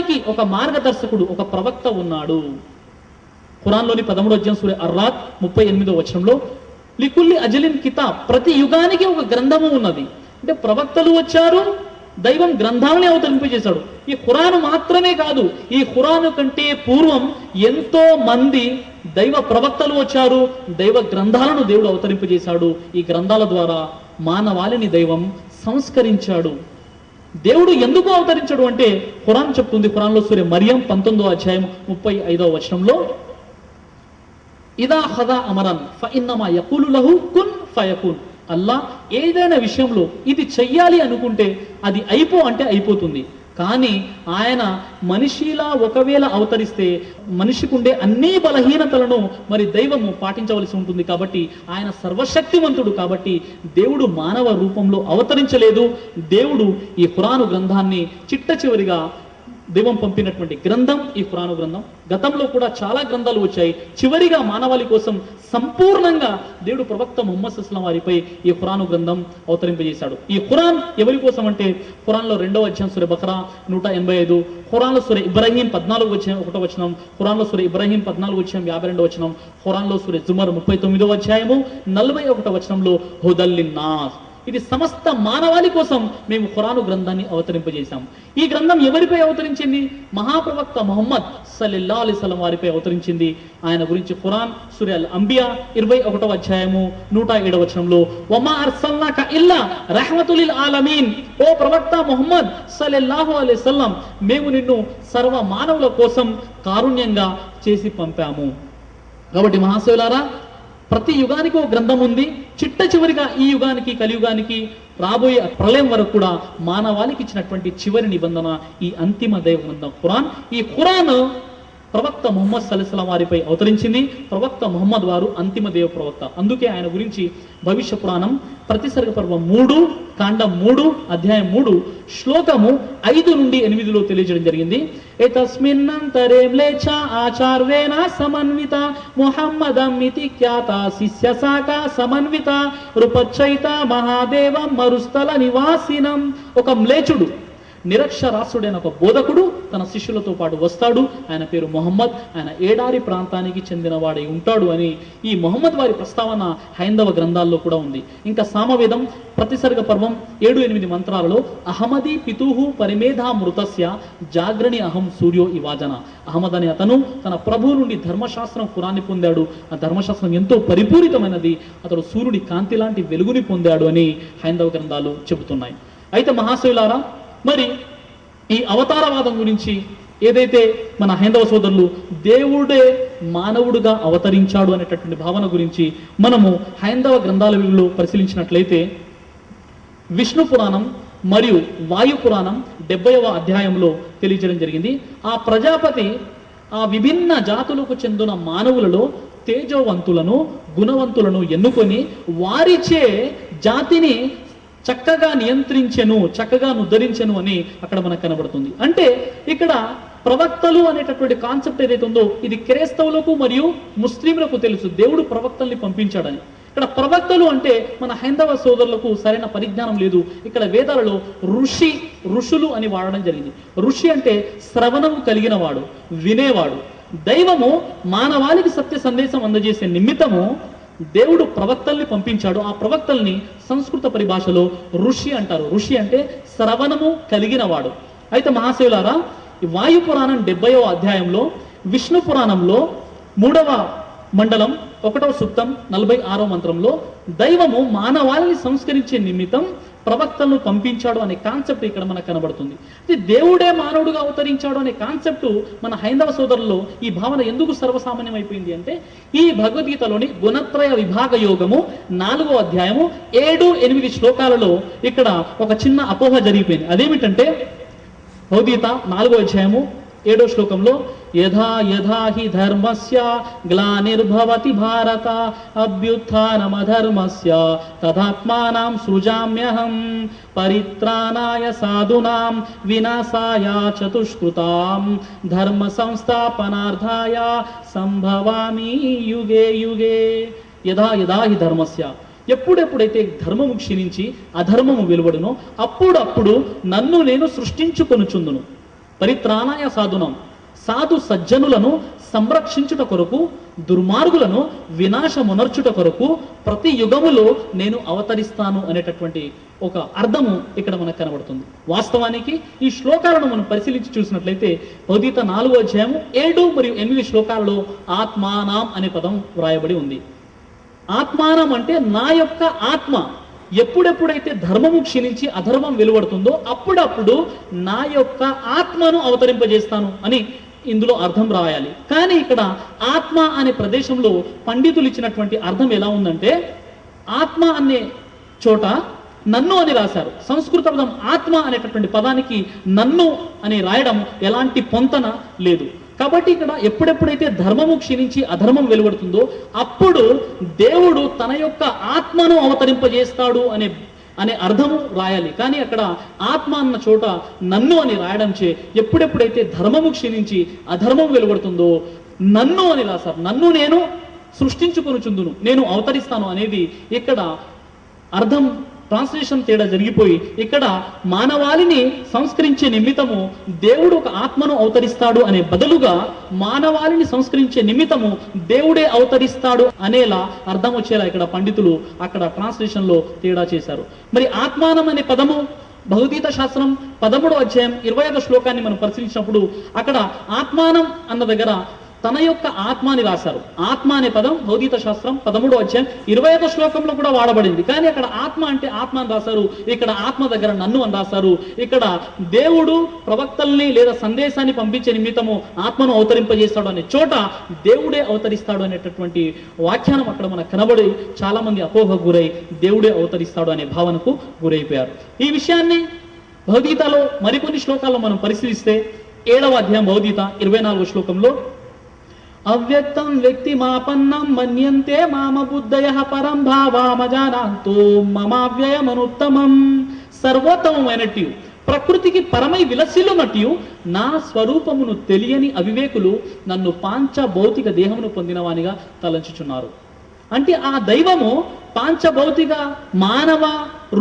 యుగానికి ఒక మార్గదర్శకుడు, ఒక ప్రవక్త ఉన్నాడు. ఖురాన్లోని 13వ అధ్యాయం సూర అర్రాద్ 38వ వచనంలో లికుల్లి అజలిన్ కితాబ్, ప్రతి యుగానికి ఒక గ్రంథము ఉన్నది. అంటే ప్రవక్తలు వచ్చారు, దైవం గ్రంథాలని అవతరింపజేశాడు. ఈ ఖురాను మాత్రమే కాదు, ఈ ఖురాను కంటే పూర్వం ఎంతో మంది దైవ ప్రవక్తలు వచ్చారు, దైవ గ్రంథాలను దేవుడు అవతరింపజేశాడు. ఈ గ్రంథాల ద్వారా మానవాళిని దైవం సంస్కరించాడు. దేవుడు ఎందుకు అవతరించాడు అంటే ఖురాన్ చెప్తుంది. ఖురాన్లో సూర మరియం 19వ అధ్యాయం 35వ వచనంలో ఇదా ఖదా అమరన్ ఫఇన్నమా యఖూలు లహు కున్ ఫయకున్. అల్లా ఏదైనా విషయంలో ఇది చెయ్యాలి అనుకుంటే అది అయిపో అంటే అయిపోతుంది. కానీ ఆయన మనిషిలా ఒకవేళ అవతరిస్తే మనిషికి ఉండే అన్ని బలహీనతలను మరి దైవము పాటించవలసి ఉంటుంది. కాబట్టి ఆయన సర్వశక్తివంతుడు. కాబట్టి దేవుడు మానవ రూపంలో అవతరించలేదు. దేవుడు ఈ ఖురాను గ్రంథాన్ని చిట్ట చివరిగా దైవం పంపినటువంటి గ్రంథం ఈ ఖురాను గ్రంథం. గతంలో కూడా చాలా గ్రంథాలు వచ్చాయి. చివరిగా మానవాళి కోసం సంపూర్ణంగా దేవుడు ప్రవక్త ముహమ్మద్ సల్లల్లాహు అలైహి వసల్లం వారిపై ఈ ఖురాను గ్రంథం అవతరింపజేశాడు. ఈ ఖురాన్ ఎవరి కోసం అంటే ఖురాన్లో 2వ అధ్యాయం సూర బకరా 185, ఖురాన్లో సూర ఇబ్రాహీం 14వ వచనం, ఖురాన్లో సూర ఇబ్రాహీం 14వ అధ్యాయం 52వ వచనం, ఖురాన్లో సూర జుమర్ 39వ అధ్యాయము 41వ వచనంలో హుదల్ లిన్నాస్. ఇది సమస్త మానవాళి కోసం మేము ఖురాను గ్రంథాన్ని అవతరింపజేశాం. ఈ గ్రంథం ఎవరిపై అవతరించింది? మహాప్రవక్త ముహమ్మద్ సల్లల్లాహు అలైహి వసల్లం వారిపై అవతరించింది. ఆయన గురించి ఖురాన్ సూర అల్ అంబియా 21వ అధ్యాయము 107వ వచనంలో వమా అర్సల్నాక ఇల్లా రహ్మతుల్ లిల్ ఆలమీన్, ఓ ప్రవక్త ముహమ్మద్ సల్లల్లాహు అలైహి వసల్లం, మేము నిన్ను సర్వ మానవుల కోసం కారుణ్యంగా చేసి పంపాము. కాబట్టి మహాశివులారా, ప్రతి యుగానికి ఒక గ్రంథం ఉంది. చిట్ట చివరిగా ఈ యుగానికి, కలియుగానికి, రాబోయే ప్రళయం వరకు కూడా మానవాళికి ఇచ్చినటువంటి చివరి నిబంధన ఈ అంతిమ దైవ గ్రంథం ఖురాన్. ఈ ఖురాన్ ప్రవక్త ముహమ్మద్ సల్లల్లాహు అలైహి వసల్లం వారిపై అవతరించింది. ప్రవక్త ముహమ్మద్ వారు అంతిమ దేవ ప్రవక్త. అందుకే ఆయన గురించి భవిష్య పురాణం ప్రతిసర్గ పర్వం 3 కాండం 3 అధ్యాయం 3 శ్లోకము 5 నుండి 8లో తెలియజేయడం జరిగింది. ఏతస్మిన్నంతరేం లేచా ఆచార్వేణ సమన్విత ముహమ్మదం మితి ఖ్యాత శిష్య శాఖ సమన్విత రూపచ్చైత మహాదేవం మరుస్థల నివాసినం. ఒక మ్లేచుడు, నిరక్షరాస్యుడైన ఒక బోధకుడు తన శిష్యులతో పాటు వస్తాడు. ఆయన పేరు మొహమ్మద్. ఆయన ఏడారి ప్రాంతానికి చెందినవాడై ఉంటాడు అని ఈ మొహమ్మద్ వారి ప్రస్తావన హైందవ గ్రంథాల్లో కూడా ఉంది. ఇంకా సామవేదం ప్రతిసర్గ పర్వం 7-8 మంత్రాలలో అహమది పితుహు పరిమేధా మృతస్య జాగ్రణి అహం సూర్యో ఇవాజన. అహమద్ అనే అతను తన ప్రభువు నుండి ధర్మశాస్త్రం ఖురాన్ని పొందాడు. ఆ ధర్మశాస్త్రం ఎంతో పరిపూరితమైనది. అతడు సూర్యుడి కాంతి లాంటి వెలుగుని పొందాడు అని హైందవ గ్రంథాలు చెబుతున్నాయి. అయితే మహాశివులారా, మరి ఈ అవతారవాదం గురించి ఏదైతే మన హైందవ సోదరులు దేవుడే మానవుడుగా అవతరించాడు అనేటటువంటి భావన గురించి మనము హైందవ గ్రంథాలలో పరిశీలించినట్లయితే విష్ణు పురాణం మరియు వాయు పురాణం 70వ అధ్యాయంలో తెలియజేయడం జరిగింది. ఆ ప్రజాపతి ఆ విభిన్న జాతులకు చెందిన మానవులలో తేజోవంతులను, గుణవంతులను ఎన్నుకొని వారిచే జాతిని చక్కగా నియంత్రించెను, చక్కగా ఉద్ధరించెను అని అక్కడ మనకు కనబడుతుంది. అంటే ఇక్కడ ప్రవక్తలు అనేటటువంటి కాన్సెప్ట్ ఏదైతే ఉందో ఇది క్రైస్తవులకు మరియు ముస్లింలకు తెలుసు, దేవుడు ప్రవక్తల్ని పంపించాడని. ఇక్కడ ప్రవక్తలు అంటే మన హైందవ సోదరులకు సరైన పరిజ్ఞానం లేదు. ఇక్కడ వేదాలలో ఋషులు అని వాడడం జరిగింది. ఋషి అంటే శ్రవణము కలిగిన వాడు, వినేవాడు. దైవము మానవాళికి సత్య సందేశం అందజేసే నిమిత్తము దేవుడు ప్రవక్తల్ని పంపించాడు. ఆ ప్రవక్తల్ని సంస్కృత పరిభాషలో ఋషి అంటారు. ఋషి అంటే శ్రవణము కలిగిన వాడు. అయితే మహాశివులారా, ఈ వాయు పురాణం 70వ అధ్యాయంలో, విష్ణు పురాణంలో 3వ మండలం 1వ సూక్తం 46వ మంత్రంలో దైవము మానవాళిని సంస్కరించే నిమిత్తం ప్రవక్తలను పంపించాడు అనే కాన్సెప్ట్ ఇక్కడ మనకు కనబడుతుంది. దేవుడే మానవుడుగా అవతరించాడు అనే కాన్సెప్ట్ మన హైందవ సోదరుల్లో ఈ భావన ఎందుకు సర్వసామాన్యం అయిపోయింది అంటే ఈ భగవద్గీతలోని గుణత్రయ విభాగ యోగము 4వ అధ్యాయము 7-8 శ్లోకాలలో ఇక్కడ ఒక చిన్న అపోహ జరిగిపోయింది. అదేమిటంటే భగవద్గీత 4వ అధ్యాయము 7వ శ్లోకంలో యథా యథా హి ధర్మస్య గ్లానిర్భవతి భారత అభ్యుత్థానమధర్మస్య తదాత్మానం సృజామ్యహం పరిత్రాణాయ సాధునాం వినాశాయ చతుష్కృతాం ధర్మ సంస్థాపనార్థాయ సంభవామి యుగే యుగే. యథా యథా హి ధర్మస్య, ఎప్పుడెప్పుడైతే ధర్మము క్షీణించి అధర్మము వెలువడునో అప్పుడప్పుడు నన్ను నేను సృష్టించుకొనుచుందును. పరిత్రాణాయ సాధునం, సాధు సజ్జనులను సంరక్షించుట కొరకు, దుర్మార్గులను వినాశమునర్చుట కొరకు ప్రతి యుగములో నేను అవతరిస్తాను అనేటటువంటి ఒక అర్థము ఇక్కడ మనకు కనబడుతుంది. వాస్తవానికి ఈ శ్లోకాలను మనం పరిశీలించి చూసినట్లయితే భగవద్గీత 4వ అధ్యాయము 7 మరియు 8 శ్లోకాలలో ఆత్మానం అనే పదం వ్రాయబడి ఉంది. ఆత్మానం అంటే నా యొక్క ఆత్మ ఎప్పుడెప్పుడైతే ధర్మము క్షీణించి అధర్మం వెలువడుతుందో అప్పుడప్పుడు నా యొక్క ఆత్మను అవతరింపజేస్తాను అని ఇందులో అర్థం రాయాలి. కానీ ఇక్కడ ఆత్మ అనే ప్రదేశంలో పండితులు ఇచ్చినటువంటి అర్థం ఎలా ఉందంటే, ఆత్మ అనే చోట నన్ను అని రాశారు. సంస్కృత పదం ఆత్మ అనేటటువంటి పదానికి నన్ను అని రాయడం ఎలాంటి పొంతన లేదు. కాబట్టి ఇక్కడ ఎప్పుడెప్పుడైతే ధర్మము క్షీణించి అధర్మం వెలువడుతుందో అప్పుడు దేవుడు తన యొక్క ఆత్మను అవతరింపజేస్తాడు అనే అర్థము రాయాలి. కానీ అక్కడ ఆత్మ అన్న చోట నన్ను అని రాయడం చే ఎప్పుడెప్పుడైతే ధర్మము క్షీణించి అధర్మం వెలువడుతుందో నన్ను అని రాశారు. నన్ను నేను సృష్టించుకొనుచుందును, నేను అవతరిస్తాను అనేది ఇక్కడ అర్థం ట్రాన్స్లేషన్ తేడా జరిగిపోయి ఇక్కడ మానవాళిని సంస్కరించే నిమిత్తము దేవుడు ఒక ఆత్మను అవతరిస్తాడు అనే బదులుగా మానవాళిని సంస్కరించే నిమిత్తము దేవుడే అవతరిస్తాడు అనేలా అర్థం వచ్చేలా ఇక్కడ పండితులు అక్కడ ట్రాన్స్లేషన్ లో తేడా చేశారు. మరి ఆత్మానం అనే పదము భగవద్గీత శాస్త్రం 13వ అధ్యాయం 25వ శ్లోకాన్ని మనం పరిశీలించినప్పుడు అక్కడ ఆత్మానం అన్న దగ్గర తన యొక్క ఆత్మ అని రాశారు. ఆత్మ అనే పదం భగవద్గీత శాస్త్రం 13వ అధ్యాయం 25వ శ్లోకంలో కూడా వాడబడింది. కానీ అక్కడ ఆత్మ అంటే ఆత్మ అని రాశారు, ఇక్కడ ఆత్మ దగ్గర నన్ను అని రాశారు. ఇక్కడ దేవుడు ప్రవక్తల్ని లేదా సందేశాన్ని పంపించే నిమిత్తము ఆత్మను అవతరింపజేస్తాడు అనే చోట దేవుడే అవతరిస్తాడు అనేటటువంటి వ్యాఖ్యానం అక్కడ మనకు కనబడి చాలా మంది అపోహకు గురై దేవుడే అవతరిస్తాడు అనే భావనకు గురైపోయారు. ఈ విషయాన్ని భగవద్గీతలో మరికొన్ని శ్లోకాల్లో మనం పరిశీలిస్తే 7వ అధ్యాయం భగవద్గీత 24వ శ్లోకంలో అవ్యక్తం వ్యక్తి మాపన్నం మన్యంతే మామ బుద్ధయః పరం భావామజానాంతో మమావ్యయమనుత్తమం. సర్వోత్తమమైనట్టు ప్రకృతికి పరమై విలసిల్లునట్టు నా స్వరూపమును తెలియని అవివేకులు నన్ను పాంచ భౌతిక దేహమును పొందినవానిగా తలంచుచున్నారు. అంటే ఆ దైవము పాంచభౌతిక మానవ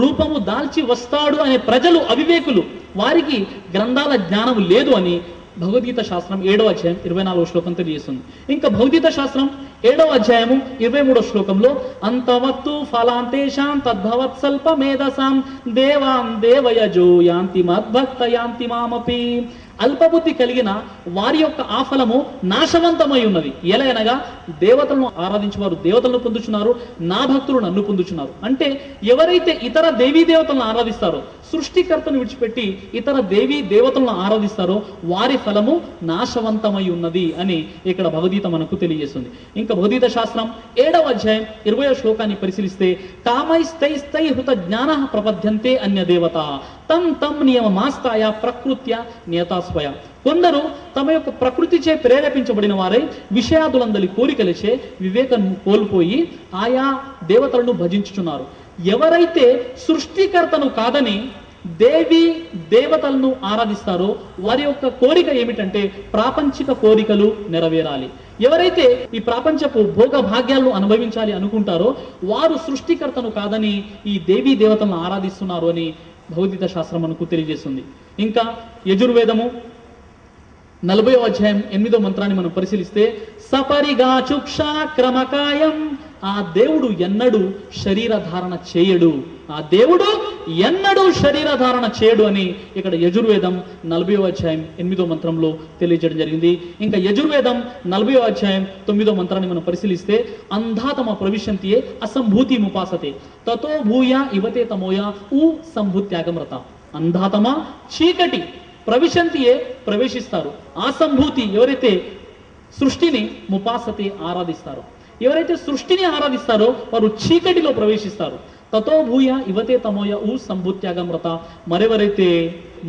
రూపము దాల్చి వస్తాడు అనే ప్రజలు అవివేకులు, వారికి గ్రంథాల జ్ఞానం లేదు అని భగవద్గీత శాస్త్రం 7వ అధ్యాయం 24వ శ్లోకం తెలియజేస్తుంది. ఇంకా భగవద్గీత శాస్త్రం 7వ అధ్యాయము 23వ శ్లోకంలో అంతవత్తు ఫలాంతేషాం తద్భవత్ స్వల్ప మేధసాం దేవాన్ దేవయజో యాంతి మద్భక్త యాంతి మామపి. అల్పబుద్ధి కలిగిన వారి యొక్క ఆఫలము నాశవంతమై ఉన్నది. ఎలా అనగా దేవతలను ఆరాధించేవారు దేవతలను పొందుచున్నారు, నా భక్తులు నన్ను పొందుచున్నారు. అంటే ఎవరైతే ఇతర దేవీ దేవతలను ఆరాధిస్తారో, సృష్టికర్తను విడిచిపెట్టి ఇతర దేవీ దేవతలను ఆరాధిస్తారో వారి ఫలము నాశవంతమై ఉన్నది అని ఇక్కడ భగవద్గీత మనకు తెలియజేస్తుంది. ఇంకా భగవద్గీత శాస్త్రం 7వ అధ్యాయం 20వ శ్లోకాన్ని పరిశీలిస్తే కామైస్తైస్తై హృత జ్ఞాన ప్రపద్యంతే అన్య దేవత తం తం నియమమాస్తాయ ప్రకృత్య నియతాస్వయ. కొందరు తమ యొక్క ప్రకృతిచే ప్రేరేపించబడిన వారై విషయాదులందలి కోరికలచే వివేకం కోల్పోయి ఆయా దేవతలను భజించుచున్నారు. ఎవరైతే సృష్టికర్తను కాదని దేవి దేవతలను ఆరాధిస్తారో వారి యొక్క కోరిక ఏమిటంటే ప్రాపంచిక కోరికలు నెరవేరాలి. ఎవరైతే ఈ ప్రపంచపు భోగ భాగ్యాలను అనుభవించాలి అనుకుంటారో వారు సృష్టికర్తను కాదని ఈ దేవీ దేవతలను ఆరాధిస్తున్నారు అని భగవద్గీత శాస్త్రం మనకు తెలియజేస్తుంది. ఇంకా యజుర్వేదము 40వ అధ్యాయం 8వ మంత్రాన్ని మనం పరిశీలిస్తే సపరిగాచుక్షా క్రమకాయం. ఆ దేవుడు ఎన్నడూ శరీర ధారణ చేయడు, ఆ దేవుడు ఎన్నడూ శరీర ధారణ చేయడు అని ఇక్కడ యజుర్వేదం 40వ అధ్యాయం 8వ మంత్రంలో తెలియజేయడం జరిగింది. ఇంకా యజుర్వేదం 40వ అధ్యాయం 9వ మంత్రాన్ని మనం పరిశీలిస్తే అంధాతమ ప్రవిశంతియే అసంభూతి ముపాసతే తతో భూయ ఇవతే తమోయ ఊ సంభూత్యాగమృత. అంధాతమ చీకటి ప్రవిశంతియే ప్రవేశిస్తారు, అసంభూతి ఎవరైతే సృష్టిని ముపాసతే ఆరాధిస్తారో, ఎవరైతే సృష్టిని ఆరాధిస్తారో వారు చీకటిలో ప్రవేశిస్తారు. తతో భూయ ఇవతే తమోయ ఊ సంభూత్యాగమృత. మరెవరైతే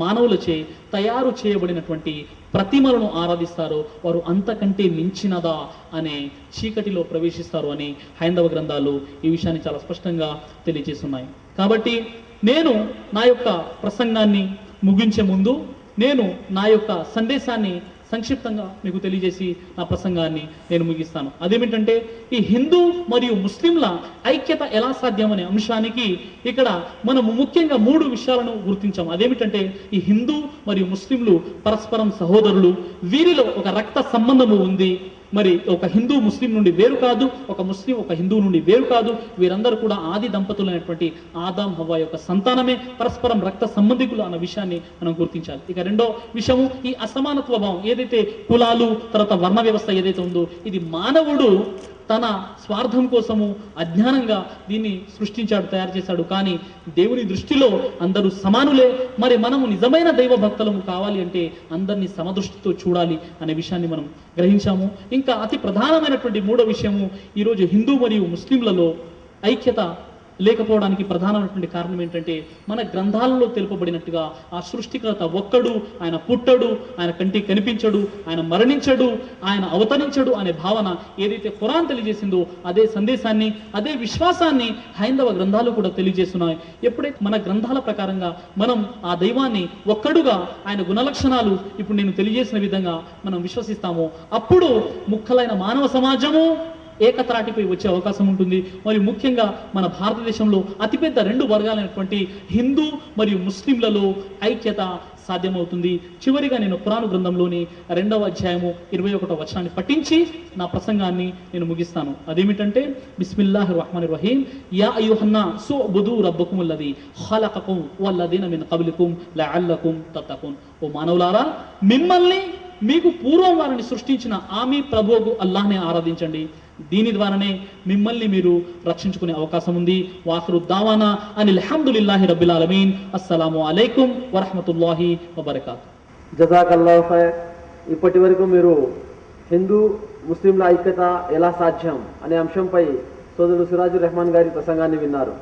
మానవులచే తయారు చేయబడినటువంటి ప్రతిమలను ఆరాధిస్తారో వారు అంతకంటే మించినదా అనే చీకటిలో ప్రవేశిస్తారు అని హైందవ గ్రంథాలు ఈ విషయాన్ని చాలా స్పష్టంగా తెలియజేస్తున్నాయి. కాబట్టి నేను నా యొక్క ప్రసంగాన్ని ముగించే ముందు నేను నా యొక్క సందేశాన్ని సంక్షిప్తంగా మీకు తెలియజేసి నా ప్రసంగాన్ని నేను ముగిస్తాను. అదేమిటంటే ఈ హిందూ మరియు ముస్లింల ఐక్యత ఎలా సాధ్యం అనే అంశానికి ఇక్కడ మనము ముఖ్యంగా 3 విషయాలను గుర్తించాము. అదేమిటంటే ఈ హిందూ మరియు ముస్లింలు పరస్పరం సహోదరులు, వీరిలో ఒక రక్త సంబంధము ఉంది. మరి ఒక హిందూ ముస్లిం నుండి వేరు కాదు, ఒక ముస్లిం ఒక హిందూ నుండి వేరు కాదు. వీరందరూ కూడా ఆది దంపతులైనటువంటి ఆదాం హవ్వ యొక్క సంతానమే, పరస్పరం రక్త సంబంధికులు అన్న విషయాన్ని మనం గుర్తించాలి. ఇక రెండో విషయము ఈ అసమానత్వ భావం, ఏదైతే కులాలు తర్వాత వర్ణ వ్యవస్థ ఏదైతే ఉందో ఇది మానవుడు తన స్వార్థం కోసము అజ్ఞానంగా దీన్ని సృష్టించాడు, తయారు చేశాడు. కానీ దేవుని దృష్టిలో అందరూ సమానులే. మరి మనము నిజమైన దైవ భక్తులము కావాలి అంటే అందరినీ సమదృష్టితో చూడాలి అనే విషయాన్ని మనం గ్రహించాము. ఇంకా అతి ప్రధానమైనటువంటి 3వ విషయము, ఈరోజు హిందూ మరియు ముస్లింలలో ఐక్యత లేకపోవడానికి ప్రధానమైనటువంటి కారణం ఏంటంటే మన గ్రంథాలలో తెలుపబడినట్టుగా ఆ సృష్టికర్త ఒక్కడు, ఆయన పుట్టడు, ఆయన కంటికి కనిపించడు, ఆయన మరణించడు, ఆయన అవతరించడు అనే భావన ఏదైతే ఖురాన్ తెలియజేసిందో అదే సందేశాన్ని, అదే విశ్వాసాన్ని హైందవ గ్రంథాలు కూడా తెలియజేస్తున్నాయి. ఎప్పుడైతే మన గ్రంథాల ప్రకారంగా మనం ఆ దైవాన్ని ఒక్కడుగా, ఆయన గుణలక్షణాలు ఇప్పుడు నేను తెలియజేసిన విధంగా మనం విశ్వసిస్తామో అప్పుడు ముక్కలైన మానవ సమాజము ఏకత్రాటిపై వచ్చే అవకాశం ఉంటుంది. మరియు ముఖ్యంగా మన భారతదేశంలో అతిపెద్ద 2 వర్గాలైనటువంటి హిందూ మరియు ముస్లింలలో ఐక్యత సాధ్యమవుతుంది. చివరిగా నేను ఖురాను గ్రంథంలోని 2వ అధ్యాయము 21వ వచనాన్ని పఠించి నా ప్రసంగాన్ని నేను ముగిస్తాను. అదేమిటంటే బిస్మిల్లాహిర్ రహ్మానిర్ రహీం యా అయ్యుహన్నాసు ఉబుదు రబ్బకుముల్లదీ ఖలఖకుం వల్లదీన మిన్ ఖబ్లికుం లఅల్లకుం తత్తఖూన్. ఓ మానవులారా, మిమ్మల్ని మీకు పూర్వం వారిని సృష్టించిన ఆమె ప్రభువుకు అల్లాహ్నే ఆరాధించండి. దీని ద్వారానే మిమ్మల్ని మీరు రక్షించుకునే అవకాశం ఉంది. వాఖిరు దావానా అనిల్ హమ్దులిల్లాహి రబ్బిల్ ఆలమీన్. అస్సలాము అలైకుం వరహ్మతుల్లాహి వబరకాతుహు. జజాకల్లాహు ఖైర్. ఇప్పటి వరకు మీరు హిందూ ముస్లింల ఐక్యత ఎలా సాధ్యం అనే అంశంపై సోదరుడు సిరాజుర్ రెహమాన్ గారి ప్రసంగాన్ని విన్నారు.